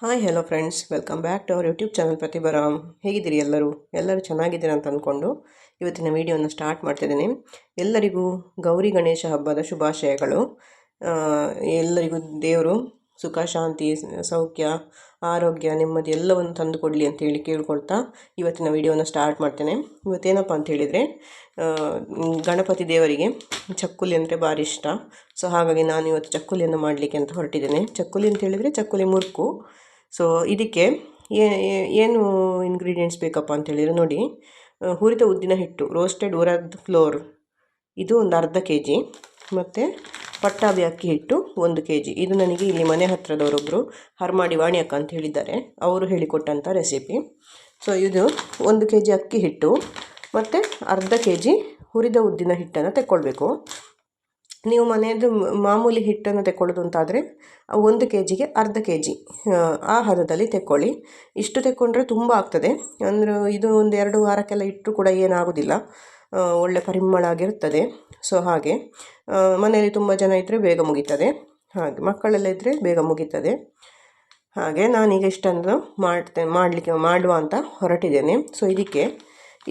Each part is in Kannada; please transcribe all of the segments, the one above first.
Hi hello friends, welcome back to our YouTube channel Prathibharam. ಹೇಗಿದ್ದೀರಿ ಎಲ್ಲರೂ ಚೆನ್ನಾಗಿದ್ದೀರಾ ಅಂತ ಅಂದ್ಕೊಂಡು ಇವತ್ತಿನ ವಿಡಿಯೋನ ಸ್ಟಾರ್ಟ್ ಮಾಡ್ತಿದ್ದೀನಿ. ಎಲ್ಲರಿಗೂ ಗೌರಿ ಗಣೇಶ ಹಬ್ಬದ ಶುಭಾಶಯಗಳು. ಎಲ್ಲರಿಗೂ ದೇವರು ಸುಖ, ಶಾಂತಿ, ಸೌಖ್ಯ, ಆರೋಗ್ಯ, ನೆಮ್ಮದಿ ಎಲ್ಲವನ್ನು ತಂದು ಕೊಡಲಿ ಅಂತೇಳಿ ಕೇಳ್ಕೊಳ್ತಾ ಇವತ್ತಿನ ವಿಡಿಯೋನ ಸ್ಟಾರ್ಟ್ ಮಾಡ್ತೇನೆ. ಇವತ್ತೇನಪ್ಪ ಅಂತ ಹೇಳಿದರೆ, ಗಣಪತಿ ದೇವರಿಗೆ ಚಕ್ಕುಲಿ ಅಂದರೆ ಭಾರಿ ಇಷ್ಟ. ಸೊ ಹಾಗಾಗಿ ನಾನು ಇವತ್ತು ಚಕ್ಕುಲಿಯನ್ನು ಮಾಡಲಿಕ್ಕೆ ಅಂತ ಹೊರಟಿದ್ದೇನೆ. ಚಕ್ಕುಲಿ ಅಂತ ಹೇಳಿದರೆ ಚಕ್ಕುಲಿ ಮುರುಕು. ಸೊ ಇದಕ್ಕೆ ಏನು ಇಂಗ್ರೀಡಿಯೆಂಟ್ಸ್ ಬೇಕಪ್ಪ ಅಂತೇಳಿದರೆ ನೋಡಿ, ಹುರಿದ ಉದ್ದಿನ ಹಿಟ್ಟು, ರೋಸ್ಟೆಡ್ ಉರದ್ ಫ್ಲೋರ್ ಇದು ಒಂದು ಅರ್ಧ kg, ಮತ್ತು ಪಟ್ಟಾಭಿ ಅಕ್ಕಿ ಹಿಟ್ಟು 1 kg. ಇದು ನನಗೆ ಇಲ್ಲಿ ಮನೆ ಹತ್ತಿರದವರೊಬ್ಬರು ಹರ್ಮಾಡಿ ವಾಣಿಯಕ್ಕ ಅಂತ ಹೇಳಿದ್ದಾರೆ, ಅವರು ಹೇಳಿಕೊಟ್ಟಂಥ ರೆಸಿಪಿ. ಸೊ ಇದು 1 kg ಅಕ್ಕಿ ಹಿಟ್ಟು ಮತ್ತು ಅರ್ಧ kg ಹುರಿದ ಉದ್ದಿನ ಹಿಟ್ಟನ್ನು ತೆಕ್ಕೊಳ್ಬೇಕು. ನೀವು ಮನೆಯದು ಮಾಮೂಲಿ ಹಿಟ್ಟನ್ನು ತೆಕ್ಕೊಳ್ಳೋದು ಅಂತಾದರೆ 1 kgಗೆ ಅರ್ಧ kg ಆ ಹದದಲ್ಲಿ ತೆಕ್ಕೊಳ್ಳಿ. ಇಷ್ಟು ತೆಕ್ಕೊಂಡ್ರೆ ತುಂಬ ಆಗ್ತದೆ. ಅಂದರೆ ಇದು ಒಂದು 2 ವಾರಕ್ಕೆಲ್ಲ ಇಟ್ಟರು ಕೂಡ ಏನಾಗೋದಿಲ್ಲ, ಒಳ್ಳೆ ಪರಿಮಳ ಆಗಿರ್ತದೆ. ಸೊ ಹಾಗೆ ಮನೆಯಲ್ಲಿ ತುಂಬ ಜನ ಇದ್ದರೆ ಬೇಗ ಮುಗೀತದೆ, ಹಾಗೆ ಮಕ್ಕಳೆಲ್ಲ ಇದ್ದರೆ ಬೇಗ ಮುಗೀತದೆ. ಹಾಗೆ ನಾನೀಗ ಇಷ್ಟನ್ನು ಮಾಡುವ ಅಂತ ಹೊರಟಿದ್ದೇನೆ. ಸೊ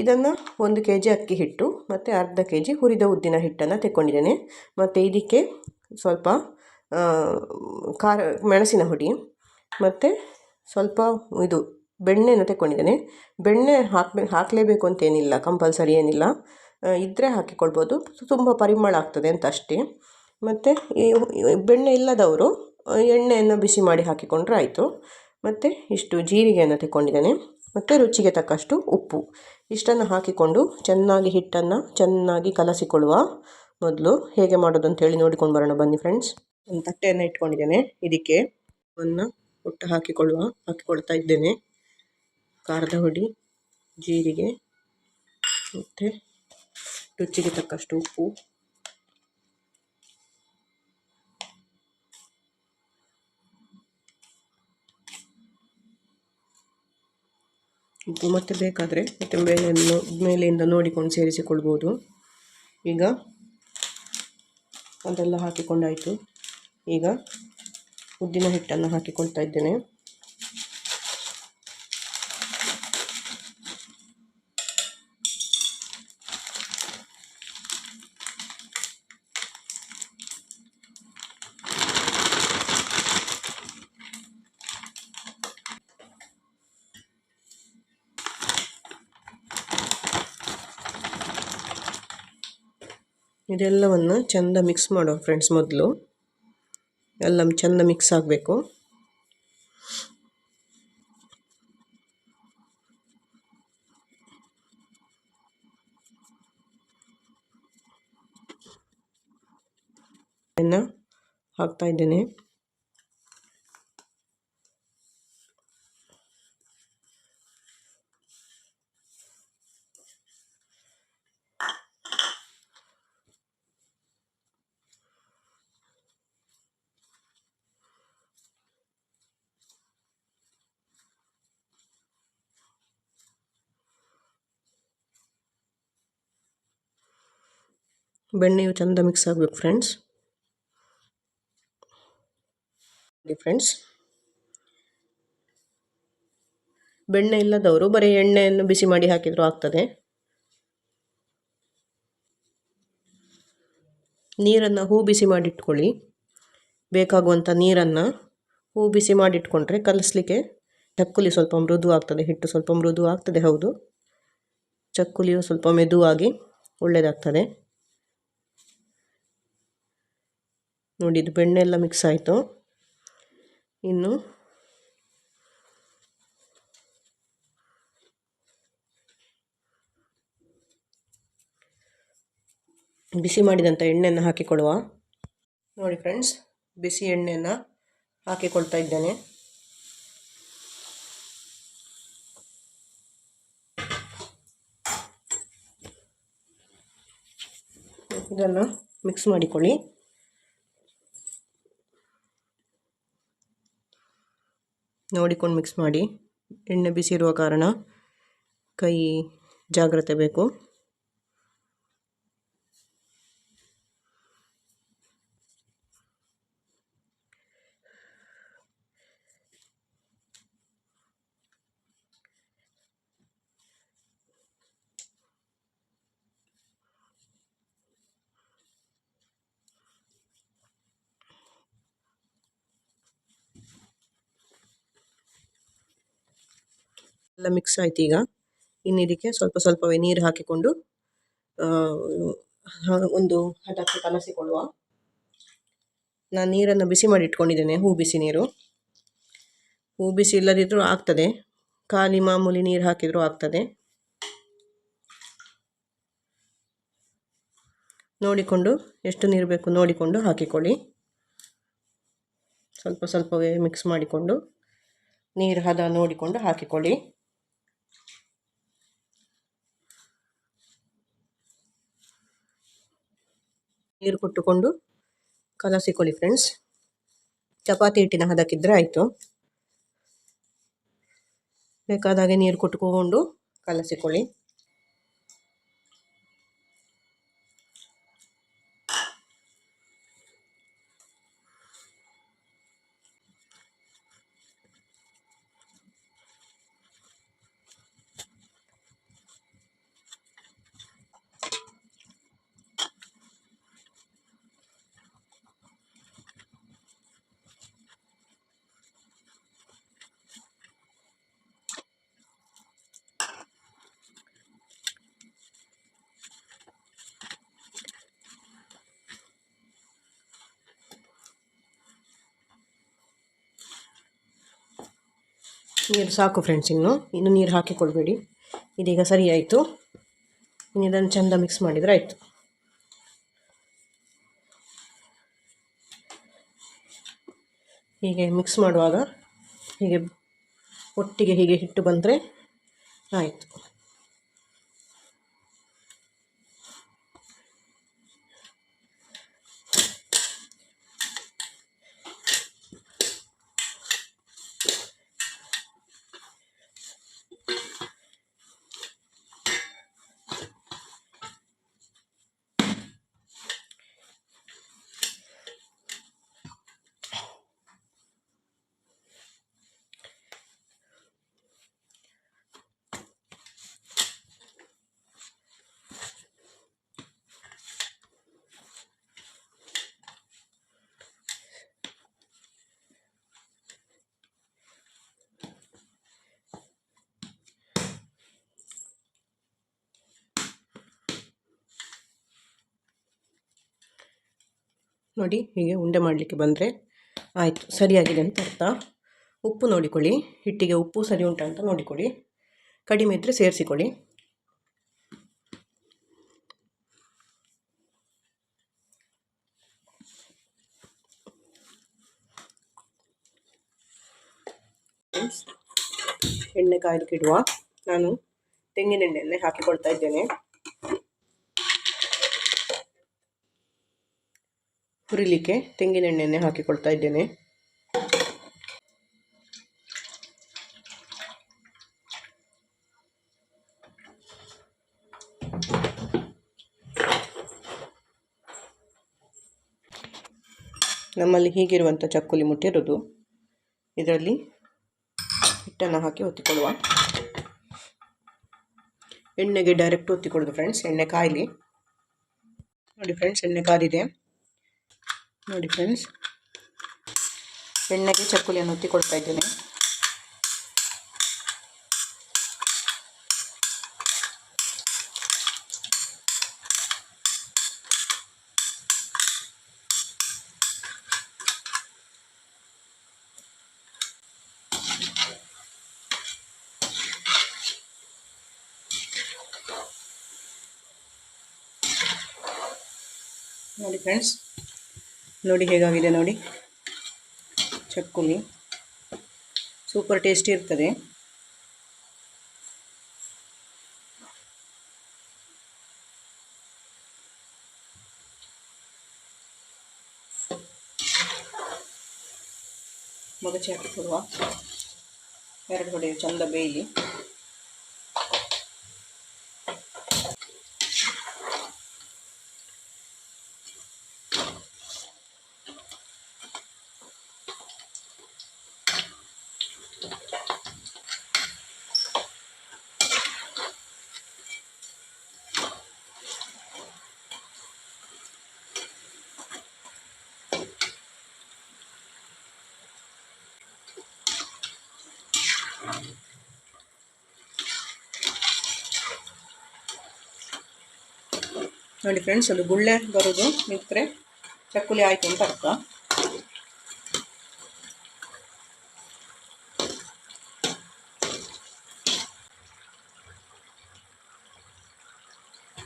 ಇದನ್ನು 1 kg ಅಕ್ಕಿ ಹಿಟ್ಟು ಮತ್ತು ಅರ್ಧ kg ಹುರಿದ ಉದ್ದಿನ ಹಿಟ್ಟನ್ನು ತೆಕ್ಕೊಂಡಿದ್ದೇನೆ. ಮತ್ತು ಇದಕ್ಕೆ ಸ್ವಲ್ಪ ಮೆಣಸಿನ ಹುಡಿ ಮತ್ತು ಸ್ವಲ್ಪ ಇದು ಬೆಣ್ಣೆನ ತೆಕ್ಕೊಂಡಿದ್ದೇನೆ. ಬೆಣ್ಣೆ ಹಾಕಲೇಬೇಕು ಅಂತೇನಿಲ್ಲ, ಕಂಪಲ್ಸರಿ ಏನಿಲ್ಲ, ಇದ್ದರೆ ಹಾಕಿಕೊಳ್ಬೋದು, ತುಂಬ ಪರಿಮಳ ಆಗ್ತದೆ ಅಂತ ಅಷ್ಟೇ. ಮತ್ತು ಈ ಬೆಣ್ಣೆ ಇಲ್ಲದವರು ಎಣ್ಣೆಯನ್ನು ಬಿಸಿ ಮಾಡಿ ಹಾಕಿಕೊಂಡ್ರೆ ಆಯಿತು. ಮತ್ತು ಇಷ್ಟು ಜೀರಿಗೆಯನ್ನು ತೆಕ್ಕೊಂಡಿದ್ದೇನೆ ಮತ್ತು ರುಚಿಗೆ ತಕ್ಕಷ್ಟು ಉಪ್ಪು. ಇಷ್ಟನ್ನು ಹಾಕಿಕೊಂಡು ಹಿಟ್ಟನ್ನು ಚೆನ್ನಾಗಿ ಕಲಸಿಕೊಳ್ಳುವ. ಮೊದಲು ಹೇಗೆ ಮಾಡೋದು ಅಂತೇಳಿ ನೋಡಿಕೊಂಡು ಬರೋಣ ಬನ್ನಿ ಫ್ರೆಂಡ್ಸ್. ಒಂದು ತಟ್ಟೆಯನ್ನು ಇಟ್ಕೊಂಡಿದ್ದೇನೆ, ಇದಕ್ಕೆ ಹಾಕಿಕೊಳ್ತಾ ಇದ್ದೇನೆ. ಖಾರದ ಹುಡಿ, ಜೀರಿಗೆ ಮತ್ತು ರುಚಿಗೆ ತಕ್ಕಷ್ಟು ಉಪ್ಪು, ಮತ್ತು ಬೇಕಾದರೆ ಮತ್ತು ಮೇಲೆಯಿಂದ ನೋಡಿಕೊಂಡು ಸೇರಿಸಿಕೊಳ್ಬೋದು. ಈಗ ಅದೆಲ್ಲ ಹಾಕಿಕೊಂಡಾಯಿತು. ಈಗ ಉದ್ದಿನ ಹಿಟ್ಟನ್ನು ಹಾಕಿಕೊಳ್ತಾ ಇದ್ದೇನೆ. ಇದೆಲ್ಲವನ್ನು ಚೆಂದ ಮಿಕ್ಸ್ ಮಾಡುವ ಫ್ರೆಂಡ್ಸ್. ಮೊದಲು ಎಲ್ಲ ಚೆಂದ ಮಿಕ್ಸ್ ಆಗಬೇಕು. ಹಾಕ್ತಾ ಇದ್ದೇನೆ. ಬೆಣ್ಣೆಯು ಚೆಂದ ಮಿಕ್ಸ್ ಆಗಬೇಕು ಫ್ರೆಂಡ್ಸ್. ಬೆಣ್ಣೆ ಇಲ್ಲದವರು ಬರೀ ಎಣ್ಣೆಯನ್ನು ಬಿಸಿ ಮಾಡಿ ಹಾಕಿದರೂ ಆಗ್ತದೆ. ನೀರನ್ನು ಬಿಸಿ ಮಾಡಿಟ್ಕೊಳ್ಳಿ. ಬೇಕಾಗುವಂಥ ನೀರನ್ನು ಬಿಸಿ ಮಾಡಿಟ್ಕೊಂಡ್ರೆ ಕಲಿಸ್ಲಿಕ್ಕೆ ಚಕ್ಕುಲಿ ಸ್ವಲ್ಪ ಮೃದು ಆಗ್ತದೆ, ಹಿಟ್ಟು ಸ್ವಲ್ಪ ಮೃದು ಆಗ್ತದೆ. ಹೌದು, ಚಕ್ಕುಲಿಯು ಸ್ವಲ್ಪ ಮೆದುವಾಗಿ ಒಳ್ಳೆಯದಾಗ್ತದೆ. ನೋಡಿ, ಇದು ಬೆಣ್ಣೆ ಎಲ್ಲ ಮಿಕ್ಸ್ ಆಯಿತು. ಇನ್ನು ಬಿಸಿ ಮಾಡಿದಂಥ ಎಣ್ಣೆಯನ್ನು ಹಾಕಿಕೊಳ್ಳುವ. ನೋಡಿ ಫ್ರೆಂಡ್ಸ್, ಬಿಸಿ ಎಣ್ಣೆಯನ್ನು ಹಾಕಿಕೊಳ್ತಾ ಇದ್ದೇನೆ. ಇದನ್ನು ಮಿಕ್ಸ್ ಮಾಡಿಕೊಳ್ಳಿ. ನೋಡಿಕೊಂಡು ಮಿಕ್ಸ್ ಮಾಡಿ. ಎಣ್ಣೆ ಬಿಸಿ ಇರುವ ಕಾರಣ ಕೈ ಜಾಗ್ರತೆ ಬೇಕು. ಎಲ್ಲ ಮಿಕ್ಸ್ ಆಯ್ತು. ಈಗ ಇನ್ನು ಇದಕ್ಕೆ ಸ್ವಲ್ಪ ಸ್ವಲ್ಪವೇ ನೀರು ಹಾಕಿಕೊಂಡು ಒಂದು ಹದಕ್ಕೆ ಕಲಸಿಕೊಳ್ಳುವ. ನಾನು ನೀರನ್ನು ಬಿಸಿ ಮಾಡಿ ಇಟ್ಕೊಂಡಿದ್ದೇನೆ, ಹೂ ಬಿಸಿ ನೀರು. ಹೂ ಬಿಸಿ ಇಲ್ಲದಿದ್ದರೂ ಆಗ್ತದೆ, ಖಾಲಿ ಮಾಮೂಲಿ ನೀರು ಹಾಕಿದರೂ ಆಗ್ತದೆ. ನೋಡಿಕೊಂಡು ಎಷ್ಟು ನೀರು ಬೇಕು ನೋಡಿಕೊಂಡು ಹಾಕಿಕೊಳ್ಳಿ. ಸ್ವಲ್ಪ ಸ್ವಲ್ಪವೇ ಮಿಕ್ಸ್ ಮಾಡಿಕೊಂಡು ನೀರು ಹದ ನೋಡಿಕೊಂಡು ಹಾಕಿಕೊಳ್ಳಿ. ನೀರು ಕೊಟ್ಟುಕೊಂಡು ಕಲಸಿಕೊಳ್ಳಿ ಫ್ರೆಂಡ್ಸ್. ಚಪಾತಿ ಹಿಟ್ಟಿನ ಹದಕ್ಕಿದ್ರೆ ಆಯಿತು. ಬೇಕಾದಾಗೆ ನೀರು ಕೊಟ್ಟುಕೊಂಡು ಕಲಸಿಕೊಳ್ಳಿ. ನೀರು ಸಾಕು ಫ್ರೆಂಡ್ಸ್, ಇನ್ನು ನೀರು ಹಾಕಿಕೊಳ್ಬೇಡಿ. ಇದೀಗ ಸರಿ ಆಯಿತು. ಇನ್ನು ಇದನ್ನು ಚೆಂದ ಮಿಕ್ಸ್ ಮಾಡಿದರೆ ಆಯಿತು. ಹೀಗೆ ಮಿಕ್ಸ್ ಮಾಡುವಾಗ ಹೀಗೆ ಒಟ್ಟಿಗೆ ಹೀಗೆ ಹಿಟ್ಟು ಬಂದರೆ ಆಯಿತು. ನೋಡಿ, ಹೀಗೆ ಉಂಡೆ ಮಾಡಲಿಕ್ಕೆ ಬಂದರೆ ಆಯಿತು, ಸರಿಯಾಗಿದೆ ಅಂತ ಅರ್ಥ. ಉಪ್ಪು ನೋಡಿಕೊಳ್ಳಿ, ಹಿಟ್ಟಿಗೆ ಉಪ್ಪು ಸರಿ ಉಂಟಾ ಅಂತ ನೋಡಿಕೊಳ್ಳಿ. ಕಡಿಮೆ ಇದ್ದರೆ ಸೇರಿಸಿಕೊಳ್ಳಿ. ಎಣ್ಣೆ ಕಾಯ್ಲಿಕ್ಕೆ ಇಡುವ. ನಾನು ತೆಂಗಿನ ಎಣ್ಣೆಯನ್ನೇ ಹಾಕಿಕೊಳ್ತಾ ಇದ್ದೇನೆ. ಹುರಿಲಿಕ್ಕೆ ತೆಂಗಿನ ಎಣ್ಣೆಯನ್ನೇ ಹಾಕಿಕೊಳ್ತಾ ಇದ್ದೇನೆ. ನಮ್ಮಲ್ಲಿ ಹೀಗಿರುವಂಥ ಚಕ್ಕುಲಿ ಮುಟ್ಟಿರೋದು. ಇದರಲ್ಲಿ ಹಿಟ್ಟನ್ನು ಹಾಕಿ ಒತ್ತಿಕೊಳ್ಳುವ. ಎಣ್ಣೆಗೆ ಡೈರೆಕ್ಟ್ ಒತ್ತಿಕೊಳ್ಳೋದು ಫ್ರೆಂಡ್ಸ್, ಎಣ್ಣೆ ಕಾಯಲಿ. ನೋಡಿ ಫ್ರೆಂಡ್ಸ್, ಎಣ್ಣೆ ಕಾದಿದೆ. ನೋಡಿ ಫ್ರೆಂಡ್ಸ್, ಎಣ್ಣೆಗೆ ಚಕ್ಕುಲಿಯನ್ನು ಒತ್ತಿಕೊಳ್ತಾ ಇದ್ದೇನೆ. ನೋಡಿ ಫ್ರೆಂಡ್ಸ್, ನೋಡಿ ಹೇಗಾಗಿದೆ ನೋಡಿ. ಚಕ್ಕುಲಿ ಸೂಪರ್ ಟೇಸ್ಟಿ ಇರ್ತದೆ. ಮಗಚಿ ಹಾಕಿ ಕೊಡುವ. ಎರಡು ಕಡೆ ಚಂದ ಬೇಯಲಿ. ನೋಡಿ ಫ್ರೆಂಡ್ಸ್, ಅದು ಗುಳ್ಳೆ ಬರೋದು ನಿಂತರೆ ಚಕ್ಕುಲಿ ಆಯಿತು ಅಂತ ಅರ್ಥ.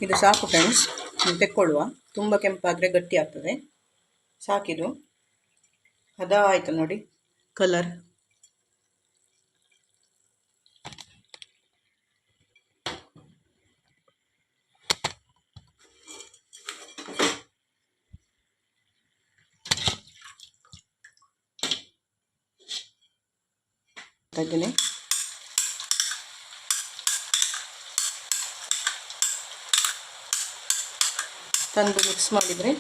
ಇದು ಸಾಕು ಫ್ರೆಂಡ್ಸ್, ತೆಕ್ಕೊಳ್ಳುವ. ತುಂಬ ಕೆಂಪಾದರೆ ಗಟ್ಟಿ ಆಗ್ತದೆ. ಸಾಕಿದು ಹದ ಆಯಿತು ನೋಡಿ ಕಲರ್. ಇದ್ದೇನೆ ತಂದು ಮಿಕ್ಸ್ ಮಾಡಿದರೆ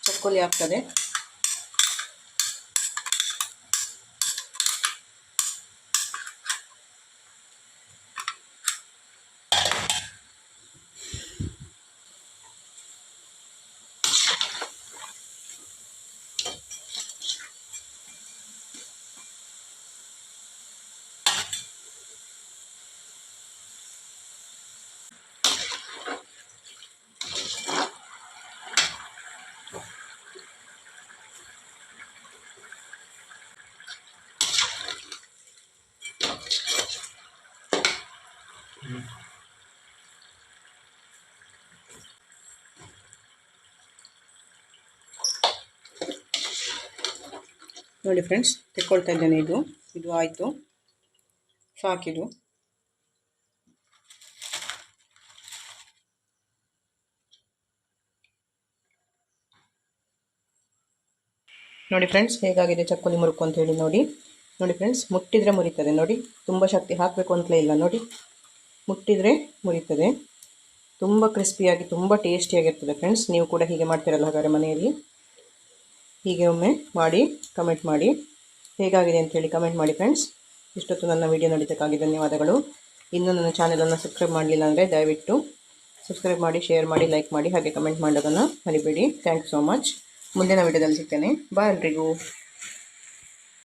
ಚಕ್ಕುಲಿ ಆಗ್ತದೆ. ನೋಡಿ ಫ್ರೆಂಡ್ಸ್, ತೆಕ್ಕೊಳ್ತಾ ಇದ್ದೇನೆ. ಇದು ಆಯಿತು, ಸಾಕಿದು. ನೋಡಿ ಫ್ರೆಂಡ್ಸ್, ಹೇಗಾಗಿದೆ ಚಕ್ಕುಲಿ ಮುರುಕು ಅಂತ ಹೇಳಿ ನೋಡಿ ಫ್ರೆಂಡ್ಸ್, ಮುಟ್ಟಿದರೆ ಮುರಿತದೆ ನೋಡಿ. ತುಂಬ ಶಕ್ತಿ ಹಾಕಬೇಕು ಅಂತಲೇ ಇಲ್ಲ ನೋಡಿ, ಮುಟ್ಟಿದರೆ ಮುರಿತದೆ. ತುಂಬ ಕ್ರಿಸ್ಪಿಯಾಗಿ ತುಂಬ ಟೇಸ್ಟಿಯಾಗಿರ್ತದೆ ಫ್ರೆಂಡ್ಸ್. ನೀವು ಕೂಡ ಹೀಗೆ ಮಾಡ್ತೀರಲ್ಲ ಹಾಗಾದರೆ ಮನೆಯಲ್ಲಿ. ಹೀಗೆ ಒಮ್ಮೆ ಮಾಡಿ ಕಮೆಂಟ್ ಮಾಡಿ, ಹೇಗಾಗಿದೆ ಅಂಥೇಳಿ ಕಮೆಂಟ್ ಮಾಡಿ ಫ್ರೆಂಡ್ಸ್. ಇಷ್ಟೊತ್ತು ನನ್ನ ವಿಡಿಯೋ ನೋಡಿದ್ದಕ್ಕಾಗಿ ಧನ್ಯವಾದಗಳು. ಇನ್ನೂ ನನ್ನ ಚಾನಲನ್ನು ಸಬ್ಸ್ಕ್ರೈಬ್ ಮಾಡಲಿಲ್ಲ ಅಂದರೆ ದಯವಿಟ್ಟು ಸಬ್ಸ್ಕ್ರೈಬ್ ಮಾಡಿ, ಶೇರ್ ಮಾಡಿ, ಲೈಕ್ ಮಾಡಿ, ಹಾಗೆ ಕಮೆಂಟ್ ಮಾಡೋದನ್ನು ಮರಿಬೇಡಿ. Thank you so much. ಮುಂದಿನ ವಿಡಿಯೋದಲ್ಲಿ ಸಿಗ್ತೇನೆ. ಬಾಯ್ ಎಲ್ರಿಗೂ.